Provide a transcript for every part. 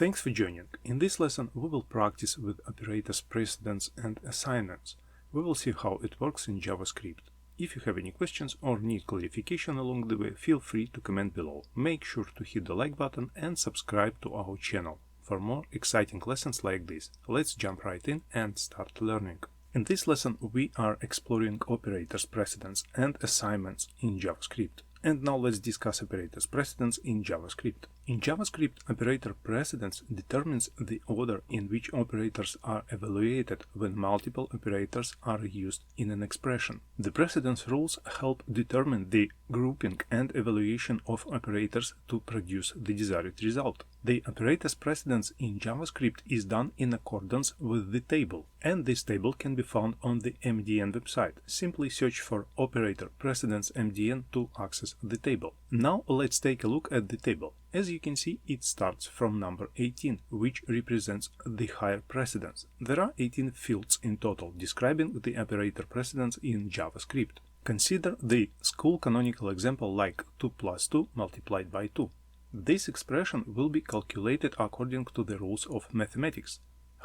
Thanks for joining. In this lesson we will practice with operators precedence and assignments. We will see how it works in JavaScript. If you have any questions or need clarification along the way, feel free to comment below. Make sure to hit the like button and subscribe to our channel for more exciting lessons like this. Let's jump right in and start learning. In this lesson we are exploring operators precedence and assignments in JavaScript. And now let's discuss operators precedence in JavaScript. In JavaScript, operator precedence determines the order in which operators are evaluated when multiple operators are used in an expression. The precedence rules help determine the grouping and evaluation of operators to produce the desired result. The operators precedence in JavaScript is done in accordance with the table, and this table can be found on the MDN website. Simply search for operator precedence MDN to access the table. Now let's take a look at the table. As you can see, it starts from number 18, which represents the higher precedence. There are 18 fields in total describing the operator precedence in JavaScript. Consider the school canonical example like 2 plus 2 multiplied by 2. This expression will be calculated according to the rules of mathematics.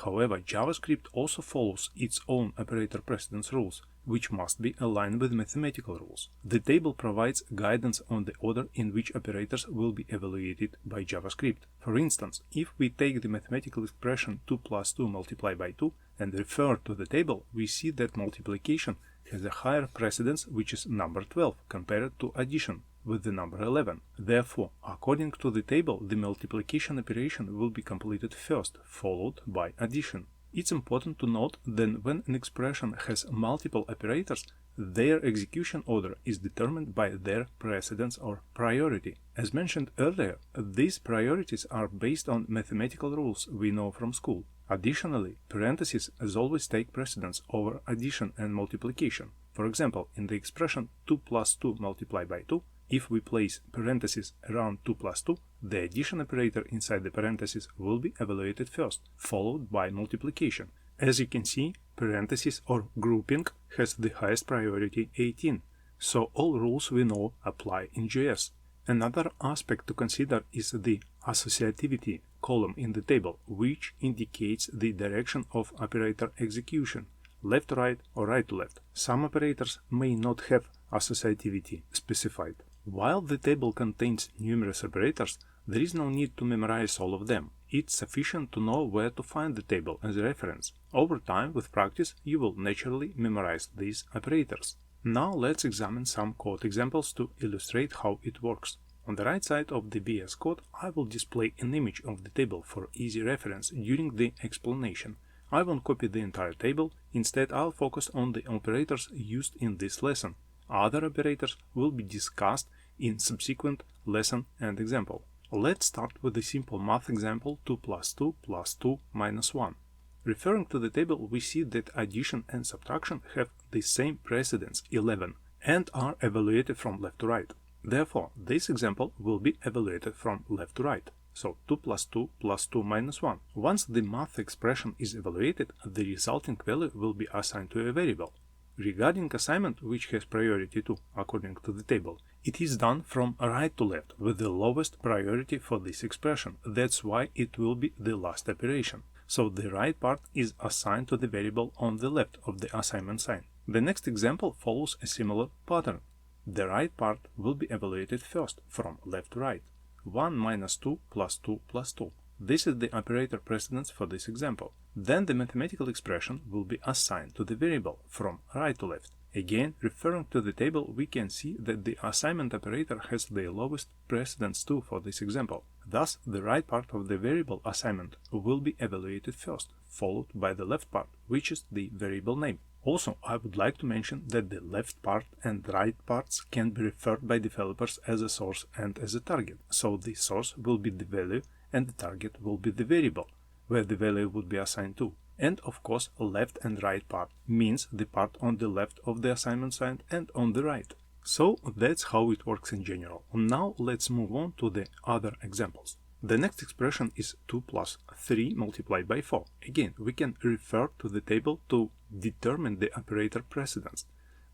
However, JavaScript also follows its own operator precedence rules, which must be aligned with mathematical rules. The table provides guidance on the order in which operators will be evaluated by JavaScript. For instance, if we take the mathematical expression 2 plus 2 multiplied by 2 and refer to the table, we see that multiplication has a higher precedence, which is number 12, compared to addition with the number 11. Therefore, according to the table, the multiplication operation will be completed first, followed by addition. It's important to note that when an expression has multiple operators, their execution order is determined by their precedence or priority. As mentioned earlier, these priorities are based on mathematical rules we know from school. Additionally, parentheses as always take precedence over addition and multiplication. For example, in the expression 2 plus 2 multiplied by 2, if we place parentheses around 2 plus 2, the addition operator inside the parentheses will be evaluated first, followed by multiplication. As you can see, parentheses or grouping has the highest priority 18, so all rules we know apply in JS. Another aspect to consider is the associativity column in the table, which indicates the direction of operator execution, left to right or right to left. Some operators may not have associativity specified. While the table contains numerous operators, there is no need to memorize all of them. It's sufficient to know where to find the table as a reference. Over time, with practice, you will naturally memorize these operators. Now let's examine some code examples to illustrate how it works. On the right side of the VS Code, I will display an image of the table for easy reference during the explanation. I won't copy the entire table, instead I'll focus on the operators used in this lesson. Other operators will be discussed in subsequent lesson and example. Let's start with a simple math example 2 plus 2 plus 2 minus 1. Referring to the table, we see that addition and subtraction have the same precedence 11 and are evaluated from left to right. Therefore, this example will be evaluated from left to right. So 2 plus 2 plus 2 minus 1. Once the math expression is evaluated, the resulting value will be assigned to a variable. Regarding assignment, which has priority 2 according to the table, it is done from right to left with the lowest priority for this expression. That's why it will be the last operation. So the right part is assigned to the variable on the left of the assignment sign. The next example follows a similar pattern. The right part will be evaluated first from left to right. 1 minus 2 plus 2 plus 2. This is the operator precedence for this example. Then the mathematical expression will be assigned to the variable from right to left. Again, referring to the table, we can see that the assignment operator has the lowest precedence 2 for this example. Thus, the right part of the variable assignment will be evaluated first, followed by the left part, which is the variable name. Also, I would like to mention that the left part and right parts can be referred by developers as a source and as a target. So the source will be the value and the target will be the variable, where the value would be assigned to. And of course, left and right part means the part on the left of the assignment sign and on the right. So that's how it works in general. Now let's move on to the other examples. The next expression is 2 plus 3 multiplied by 4. Again, we can refer to the table to determine the operator precedence.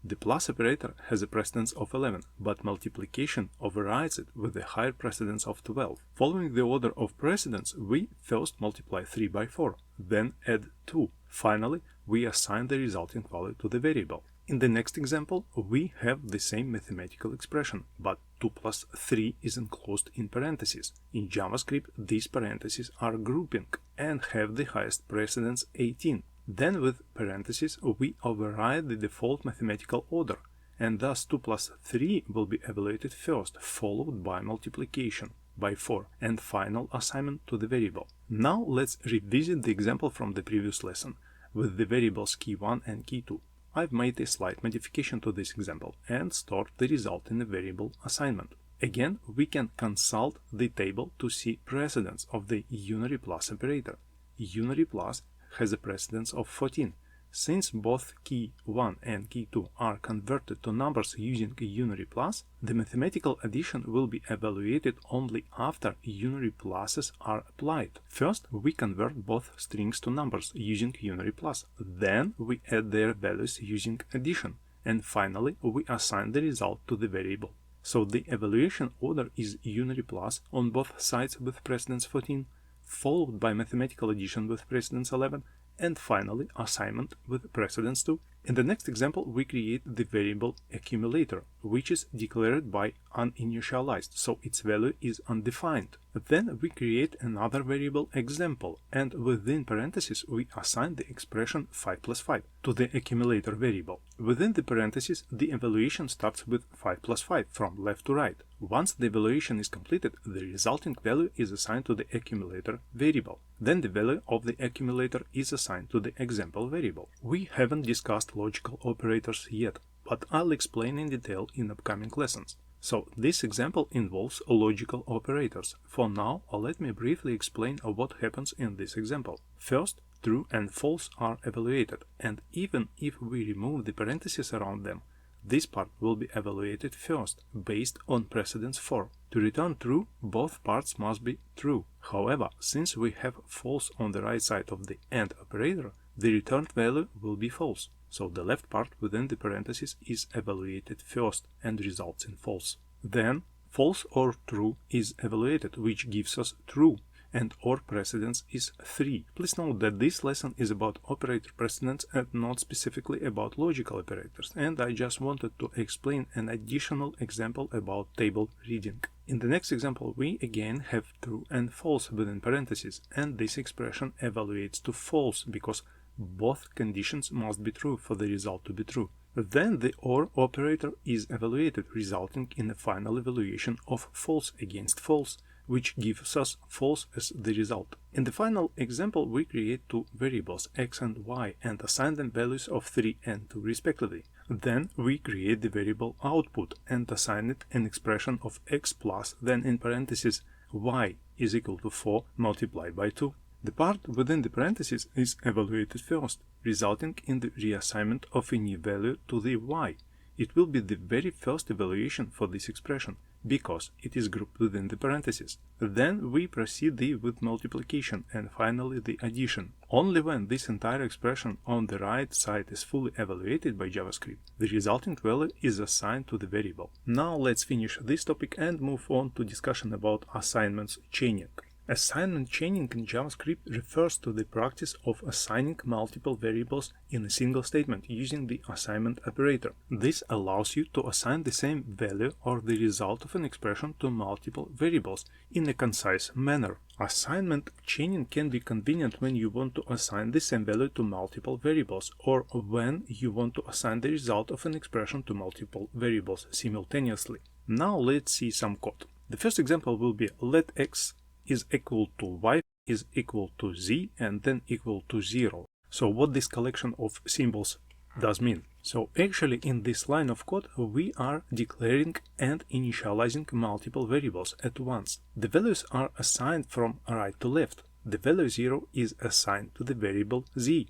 The plus operator has a precedence of 11, but multiplication overrides it with a higher precedence of 12. Following the order of precedence, we first multiply 3 by 4, then add 2. Finally, we assign the resulting value to the variable. In the next example, we have the same mathematical expression, but 2 plus 3 is enclosed in parentheses. In JavaScript, these parentheses are grouping and have the highest precedence 18. Then with parentheses, we override the default mathematical order, and thus 2 plus 3 will be evaluated first, followed by multiplication by 4 and final assignment to the variable. Now let's revisit the example from the previous lesson with the variables key1 and key2. I've made a slight modification to this example and stored the result in a variable assignment. Again, we can consult the table to see precedence of the unary plus operator. Unary plus has a precedence of 14. Since both key 1 and key 2 are converted to numbers using unary plus, the mathematical addition will be evaluated only after unary pluses are applied. First, we convert both strings to numbers using unary plus. Then we add their values using addition. And finally, we assign the result to the variable. So the evaluation order is unary plus on both sides with precedence 14, followed by mathematical addition with precedence 11, and finally assignment with precedence 2. In the next example, we create the variable accumulator, which is declared by uninitialized, so its value is undefined. Then we create another variable example, and within parentheses we assign the expression 5 plus 5 to the accumulator variable. Within the parentheses, the evaluation starts with 5 plus 5 from left to right. Once the evaluation is completed, the resulting value is assigned to the accumulator variable. Then the value of the accumulator is assigned to the example variable. We haven't discussed logical operators yet, but I'll explain in detail in upcoming lessons. So this example involves logical operators. For now, let me briefly explain what happens in this example. First, true and false are evaluated, and even if we remove the parentheses around them, this part will be evaluated first, based on precedence 4. To return true, both parts must be true. However, since we have false on the right side of the AND operator, the returned value will be false. So the left part within the parentheses is evaluated first and results in false. Then false or true is evaluated, which gives us true, and or precedence is 3. Please note that this lesson is about operator precedence and not specifically about logical operators, and I just wanted to explain an additional example about table reading. In the next example, we again have true and false within parentheses, and this expression evaluates to false because both conditions must be true for the result to be true. Then the OR operator is evaluated, resulting in a final evaluation of false against false, which gives us false as the result. In the final example, we create two variables x and y and assign them values of 3 and 2 respectively. Then we create the variable output and assign it an expression of x plus, then in parentheses y is equal to 4 multiplied by 2. The part within the parentheses is evaluated first, resulting in the reassignment of a new value to the y. It will be the very first evaluation for this expression, because it is grouped within the parentheses. Then we proceed with multiplication and finally the addition. Only when this entire expression on the right side is fully evaluated by JavaScript, the resulting value is assigned to the variable. Now let's finish this topic and move on to discussion about assignments chaining. Assignment chaining in JavaScript refers to the practice of assigning multiple variables in a single statement using the assignment operator. This allows you to assign the same value or the result of an expression to multiple variables in a concise manner. Assignment chaining can be convenient when you want to assign the same value to multiple variables, or when you want to assign the result of an expression to multiple variables simultaneously. Now let's see some code. The first example will be let x is equal to y is equal to z and then equal to 0. So what this collection of symbols does mean? So actually in this line of code we are declaring and initializing multiple variables at once. The values are assigned from right to left. The value 0 is assigned to the variable z.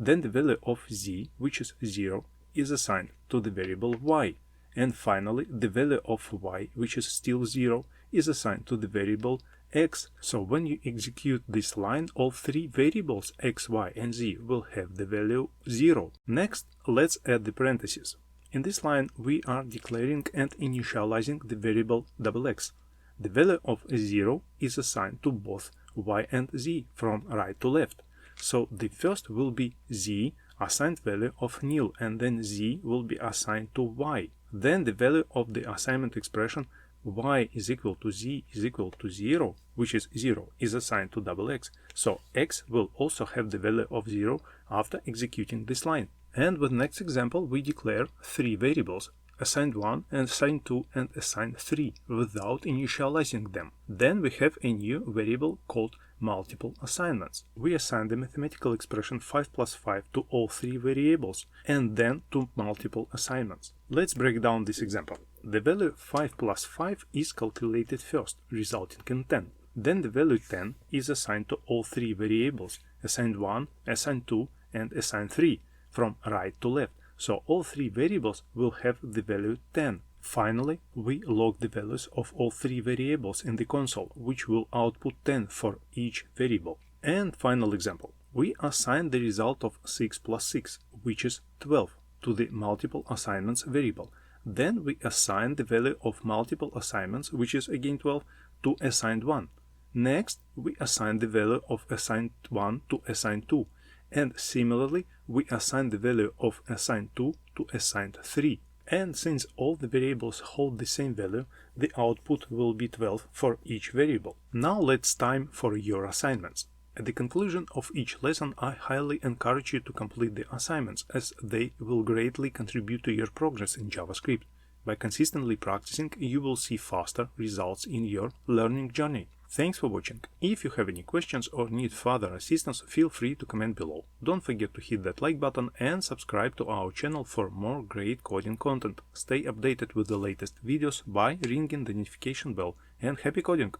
Then the value of z, which is 0, is assigned to the variable y. And finally the value of y, which is still 0, is assigned to the variable x. So when you execute this line, all three variables x, y and z will have the value 0. Next, let's add the parentheses. In this line, we are declaring and initializing the variable $x. The value of 0 is assigned to both y and z from right to left. So the first will be z, assigned value of nil, and then z will be assigned to y. Then the value of the assignment expression y is equal to z is equal to 0, which is 0, is assigned to x. So x will also have the value of 0 after executing this line. And with next example, we declare three variables, assigned 1, and assigned 2, and assigned 3, without initializing them. Then we have a new variable called multiple assignments. We assign the mathematical expression 5 plus 5 to all three variables, and then to multiple assignments. Let's break down this example. The value 5 plus 5 is calculated first, resulting in 10. Then the value 10 is assigned to all three variables, assigned 1, assigned 2, and assigned 3, from right to left. So all three variables will have the value 10. Finally, we log the values of all three variables in the console, which will output 10 for each variable. And final example. We assign the result of 6 plus 6, which is 12, to the multiple assignments variable. Then we assign the value of multiple assignments, which is again 12, to assigned 1. Next, we assign the value of assigned 1 to assigned 2. And similarly, we assign the value of assigned 2 to assigned 3. And since all the variables hold the same value, the output will be 12 for each variable. Now let's time for your assignments. At the conclusion of each lesson, I highly encourage you to complete the assignments, as they will greatly contribute to your progress in JavaScript. By consistently practicing, you will see faster results in your learning journey. Thanks for watching. If you have any questions or need further assistance, feel free to comment below. Don't forget to hit that like button and subscribe to our channel for more great coding content. Stay updated with the latest videos by ringing the notification bell, and happy coding!